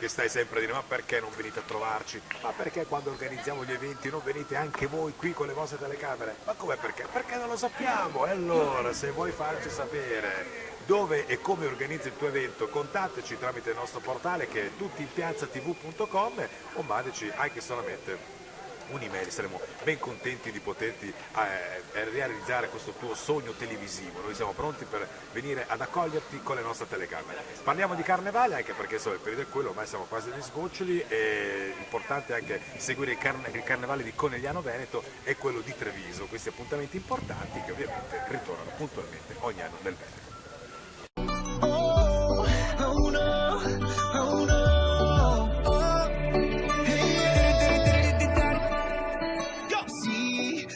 che stai sempre a dire ma perché non venite a trovarci? Ma perché quando organizziamo gli eventi non venite anche voi qui con le vostre telecamere? Ma come perché? Perché non lo sappiamo. E allora se vuoi farci sapere dove e come organizzi il tuo evento, contattaci tramite il nostro portale che è tuttiinpiazzatv.com o mandaci anche solamente un'email, saremo ben contenti di poterti realizzare questo tuo sogno televisivo. Noi siamo pronti per venire ad accoglierti con le nostre telecamere. Parliamo di carnevale anche perché insomma, il periodo è quello, ormai siamo quasi agli sgoccioli e importante anche seguire il carnevale di Conegliano Veneto e quello di Treviso, questi appuntamenti importanti che ovviamente ritornano puntualmente ogni anno nel Veneto.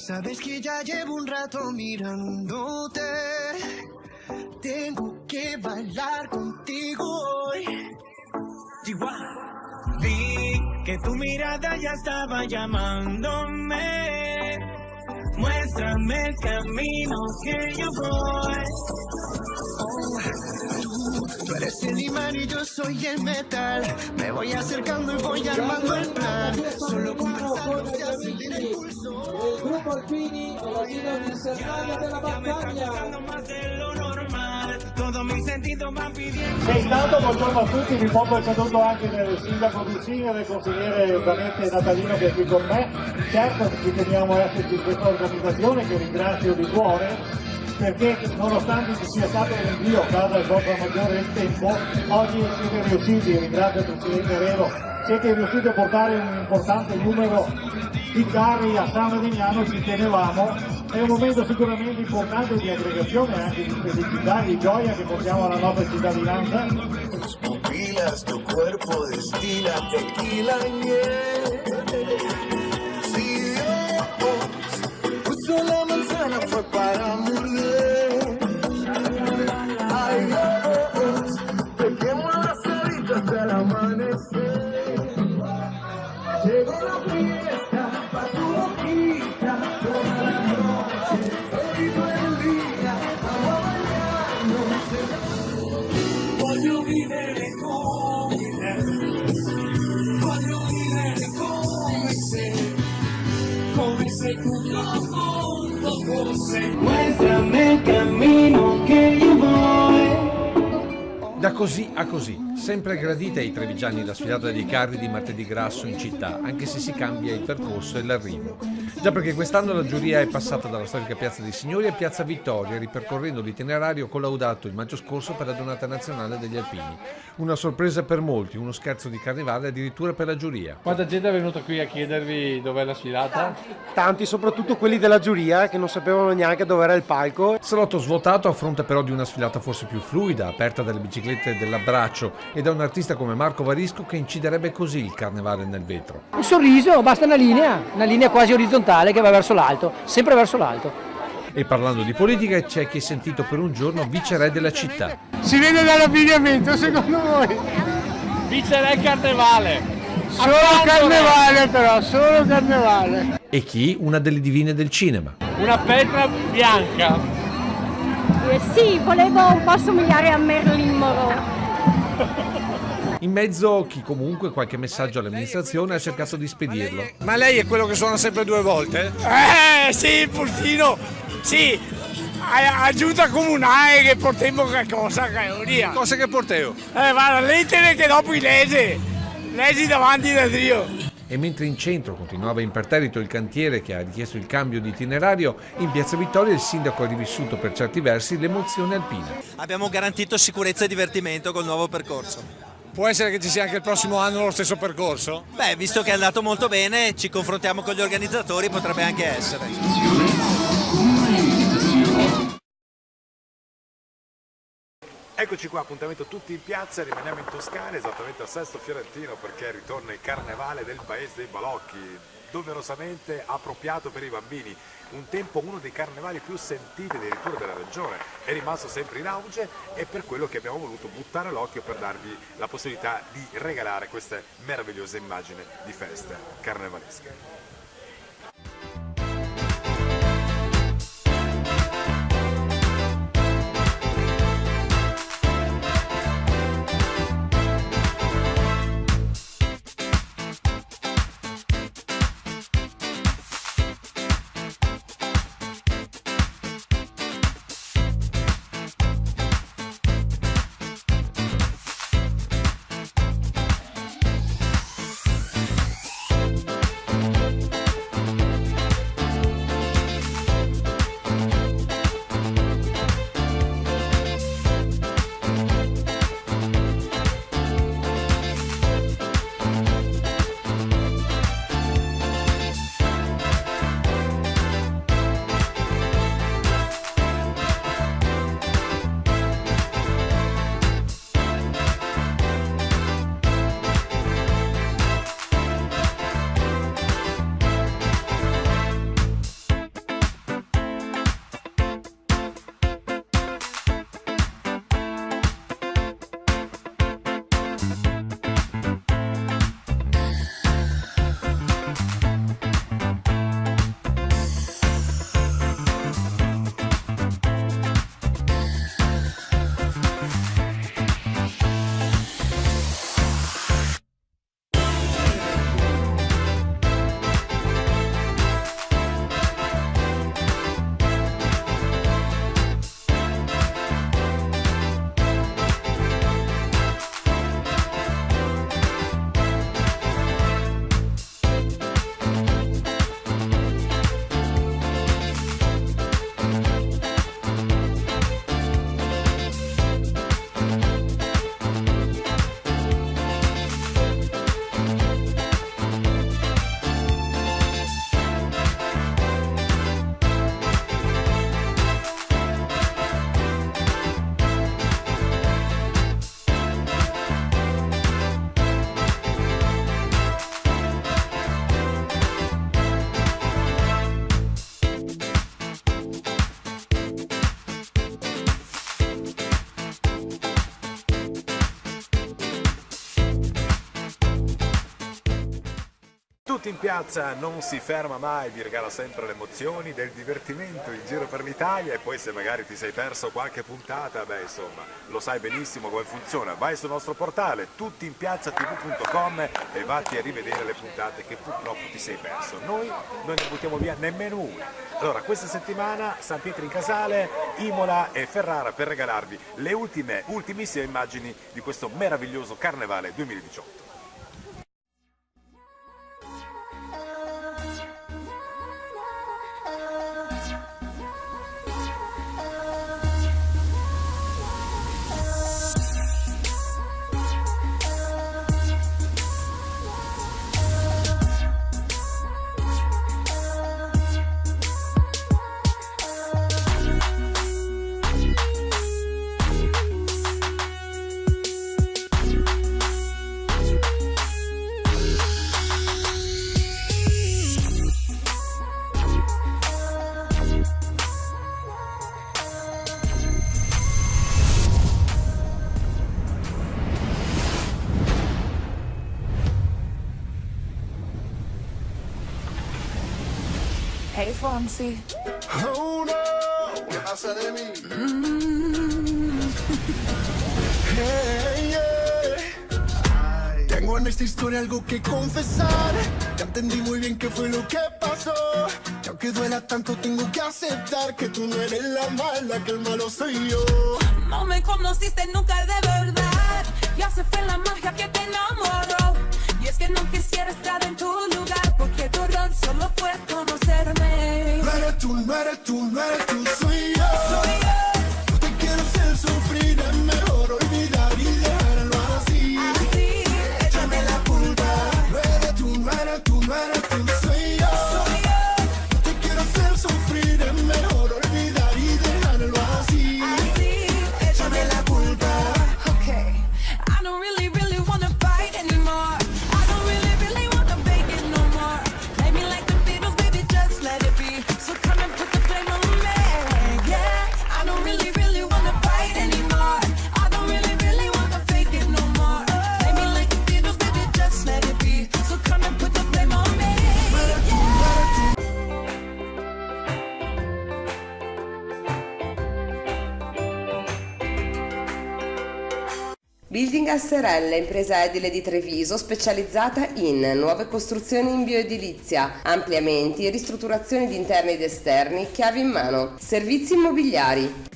Sabes que ya llevo un rato mirándote. Tengo que bailar contigo hoy. Chihuahua. Vi que tu mirada ya estaba llamándome. Muéstrame el camino que yo voy. Tú eres el imán y yo soy el metal. Me voy acercando y voy armando el plan. Solo conversando se acelera el pulso. Il gruppo Alpini e la Dino di Serrania della Battaglia. Sei stato, buongiorno a tutti, vi porto il saluto anche del sindaco Dulcini, del consigliere ovviamente Natalino che è qui con me. Certo ci teniamo a esserci in questa organizzazione che ringrazio di cuore, perché nonostante ci sia stato un rinvio a causa del vostro maggiore tempo, oggi siete riusciti, ringrazio il Presidente Reno, siete riusciti a portare un importante numero di carri a San Medignano, ci tenevamo, è un momento sicuramente importante di aggregazione e anche di felicità, di gioia che portiamo alla nostra cittadinanza. Tus pupilas, tu cuerpo destila tequila y miel. Si Dios puso la manzana fue para morder. Ay Dios, dejemos las horitas hasta el amanecer. Llegó la fiesta pa' tu boquita, toda la noche, todo el día, vamos a bailarnos. Voglio vivere come se tutto il mondo fosse. Muéstrame el camino que yo voy. Da così a così, sempre gradita ai trevigiani la sfilata dei carri di martedì grasso in città, anche se si cambia il percorso e l'arrivo. Già perché quest'anno la giuria è passata dalla storica Piazza dei Signori a Piazza Vittoria, ripercorrendo l'itinerario collaudato il maggio scorso per la Donata Nazionale degli Alpini. Una sorpresa per molti, uno scherzo di carnevale addirittura per la giuria. Quanta gente è venuta qui a chiedervi dov'è la sfilata? Tanti, soprattutto quelli della giuria che non sapevano neanche dove era il palco. Salotto svuotato a fronte però di una sfilata forse più fluida, aperta dalle biciclette dell'abbraccio e da un artista come Marco Varisco che inciderebbe così il carnevale nel vetro. Un sorriso, basta una linea quasi orizzontale che va verso l'alto, sempre verso l'alto. E parlando di politica c'è chi è sentito per un giorno viceré della città. Si vede dall'abbigliamento, secondo voi? Vincerà il carnevale! Solo carnevale però, solo carnevale. E chi? Una delle divine del cinema. Una Petra bianca! Sì, volevo un po' somigliare a Marilyn Monroe. In mezzo chi comunque qualche messaggio all'amministrazione ha cercato di spedirlo. Ma lei è quello che suona sempre due volte? Sì, il pultino, sì, aiuta comunale che portiamo qualcosa, categoria. Cosa che porteo? Ma la lettere che dopo leggi davanti da Dio. E mentre in centro continuava imperterrito il cantiere che ha richiesto il cambio di itinerario, in Piazza Vittoria il sindaco ha rivissuto per certi versi l'emozione alpina. Abbiamo garantito sicurezza e divertimento col nuovo percorso. Può essere che ci sia anche il prossimo anno lo stesso percorso? Beh, visto che è andato molto bene, ci confrontiamo con gli organizzatori, potrebbe anche essere. Eccoci qua, appuntamento tutti in piazza, rimaniamo in Toscana, esattamente a Sesto Fiorentino perché ritorna il carnevale del Paese dei Balocchi, doverosamente appropriato per i bambini. Un tempo uno dei carnevali più sentiti addirittura della regione, è rimasto sempre in auge e per quello che abbiamo voluto buttare l'occhio per darvi la possibilità di regalare queste meravigliose immagini di feste carnevalesche. in piazza non si ferma mai, vi regala sempre le emozioni del divertimento in giro per l'Italia, e poi se magari ti sei perso qualche puntata, beh insomma, lo sai benissimo come funziona. Vai sul nostro portale tuttiinpiazzatv.com e vatti a rivedere le puntate che purtroppo ti sei perso. Noi non ne buttiamo via nemmeno una. Allora, questa settimana San Pietro in Casale, Imola e Ferrara per regalarvi le ultimissime immagini di questo meraviglioso Carnevale 2018. Hey Fonsi. Oh no, ¿qué pasa de mí? Hey, yeah. Tengo en esta historia algo que confesar. Ya entendí muy bien qué fue lo que pasó. Y aunque duela tanto, tengo que aceptar que tú no eres la mala, que el malo soy yo. No me conociste nunca de verdad. Ya se fue la magia que te enamoró. Y es que no quisiera estar en tu lugar, porque tu error solo fue conocerme. No eres tú, no eres tú, no eres tú, soy yo. Soy yo. No te quiero hacer sufrir, es mejor olvidar y dejarlo así. Así, échame la culpa. No eres tú, no eres tú, no eres tú, soy yo. soy yo. No te quiero hacer sufrir, es mejor olvidar y dejarlo así. Así, Échame la culpa. okay. I don't really wanna fight anymore. I don't really wanna fake it no more. Play me like the Beatles, baby, just let it be. So come and put the blame on me. Yeah, I don't really wanna fight anymore. I don't really wanna fake it no more. Play me like the Beatles, baby, just let it be. So come and put the blame on me. Building SRL, impresa edile di Treviso specializzata in nuove costruzioni in bioedilizia, ampliamenti e ristrutturazioni di interni ed esterni, chiavi in mano, servizi immobiliari.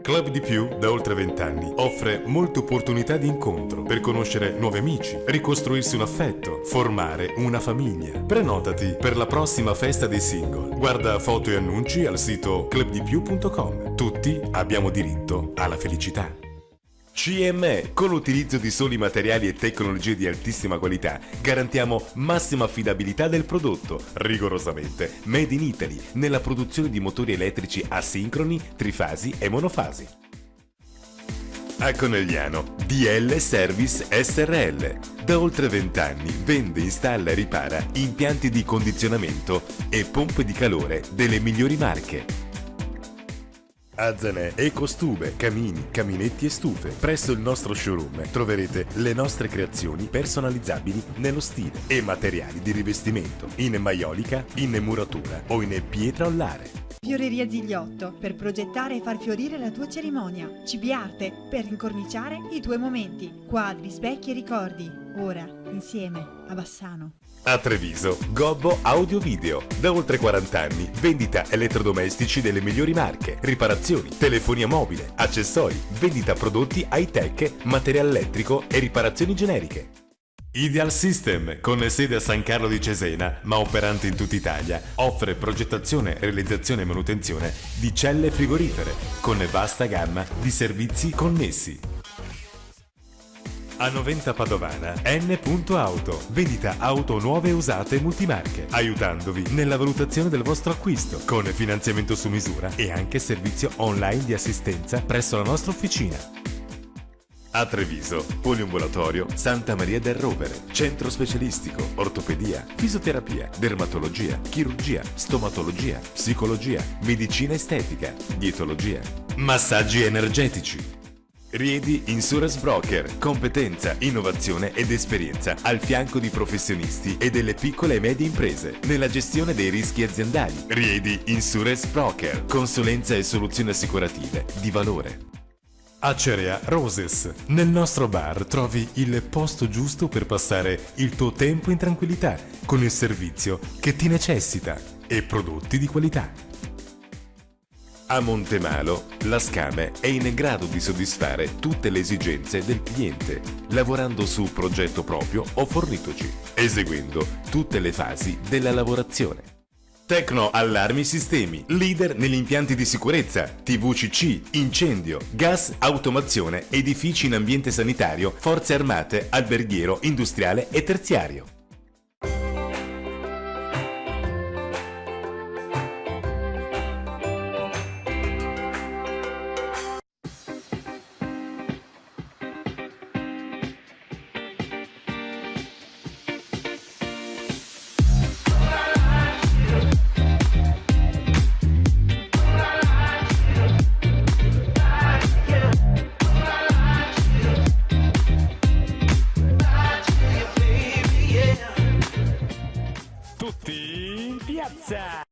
Club di Più, da oltre 20 anni, offre molte opportunità di incontro per conoscere nuovi amici, ricostruirsi un affetto, formare una famiglia. Prenotati per la prossima festa dei single. Guarda foto e annunci al sito clubdipiù.com. Tutti abbiamo diritto alla felicità. CME, con l'utilizzo di soli materiali e tecnologie di altissima qualità, garantiamo massima affidabilità del prodotto, rigorosamente made in Italy, nella produzione di motori elettrici asincroni, trifasi e monofasi. A Conegliano, DL Service SRL. Da oltre 20 anni vende, installa e ripara impianti di condizionamento e pompe di calore delle migliori marche. Azanè, ecostube, camini, caminetti e stufe. Presso il nostro showroom troverete le nostre creazioni personalizzabili nello stile e materiali di rivestimento in maiolica, in muratura o in pietra ollare. Fioreria Zigliotto, per progettare e far fiorire la tua cerimonia. Cibiarte, per incorniciare i tuoi momenti. Quadri, specchi e ricordi. Ora, insieme, a Bassano. A Treviso, Gobbo Audio Video. Da oltre 40 anni, vendita elettrodomestici delle migliori marche, riparazioni, telefonia mobile, accessori, vendita prodotti high-tech, materiale elettrico e riparazioni generiche. Ideal System, con sede a San Carlo di Cesena, ma operante in tutta Italia, offre progettazione, realizzazione e manutenzione di celle frigorifere, con vasta gamma di servizi connessi. A Noventa Padovana, N.Auto, vendita auto nuove e usate multimarche, aiutandovi nella valutazione del vostro acquisto, con finanziamento su misura e anche servizio online di assistenza presso la nostra officina. A Treviso, poliambulatorio Santa Maria del Rovere, centro specialistico, ortopedia, fisioterapia, dermatologia, chirurgia, stomatologia, psicologia, medicina estetica, dietologia, massaggi energetici. Riedi Insurance Broker, competenza, innovazione ed esperienza al fianco di professionisti e delle piccole e medie imprese nella gestione dei rischi aziendali. Riedi Insurance Broker, consulenza e soluzioni assicurative di valore. Acerea Roses. Nel nostro bar trovi il posto giusto per passare il tuo tempo in tranquillità, con il servizio che ti necessita e prodotti di qualità. A Montemalo, la Scame è in grado di soddisfare tutte le esigenze del cliente, lavorando su progetto proprio o fornitoci, eseguendo tutte le fasi della lavorazione. Tecno Allarmi Sistemi, leader negli impianti di sicurezza, TVCC, incendio, gas, automazione, edifici in ambiente sanitario, forze armate, alberghiero, industriale e terziario. Tutti in piazza!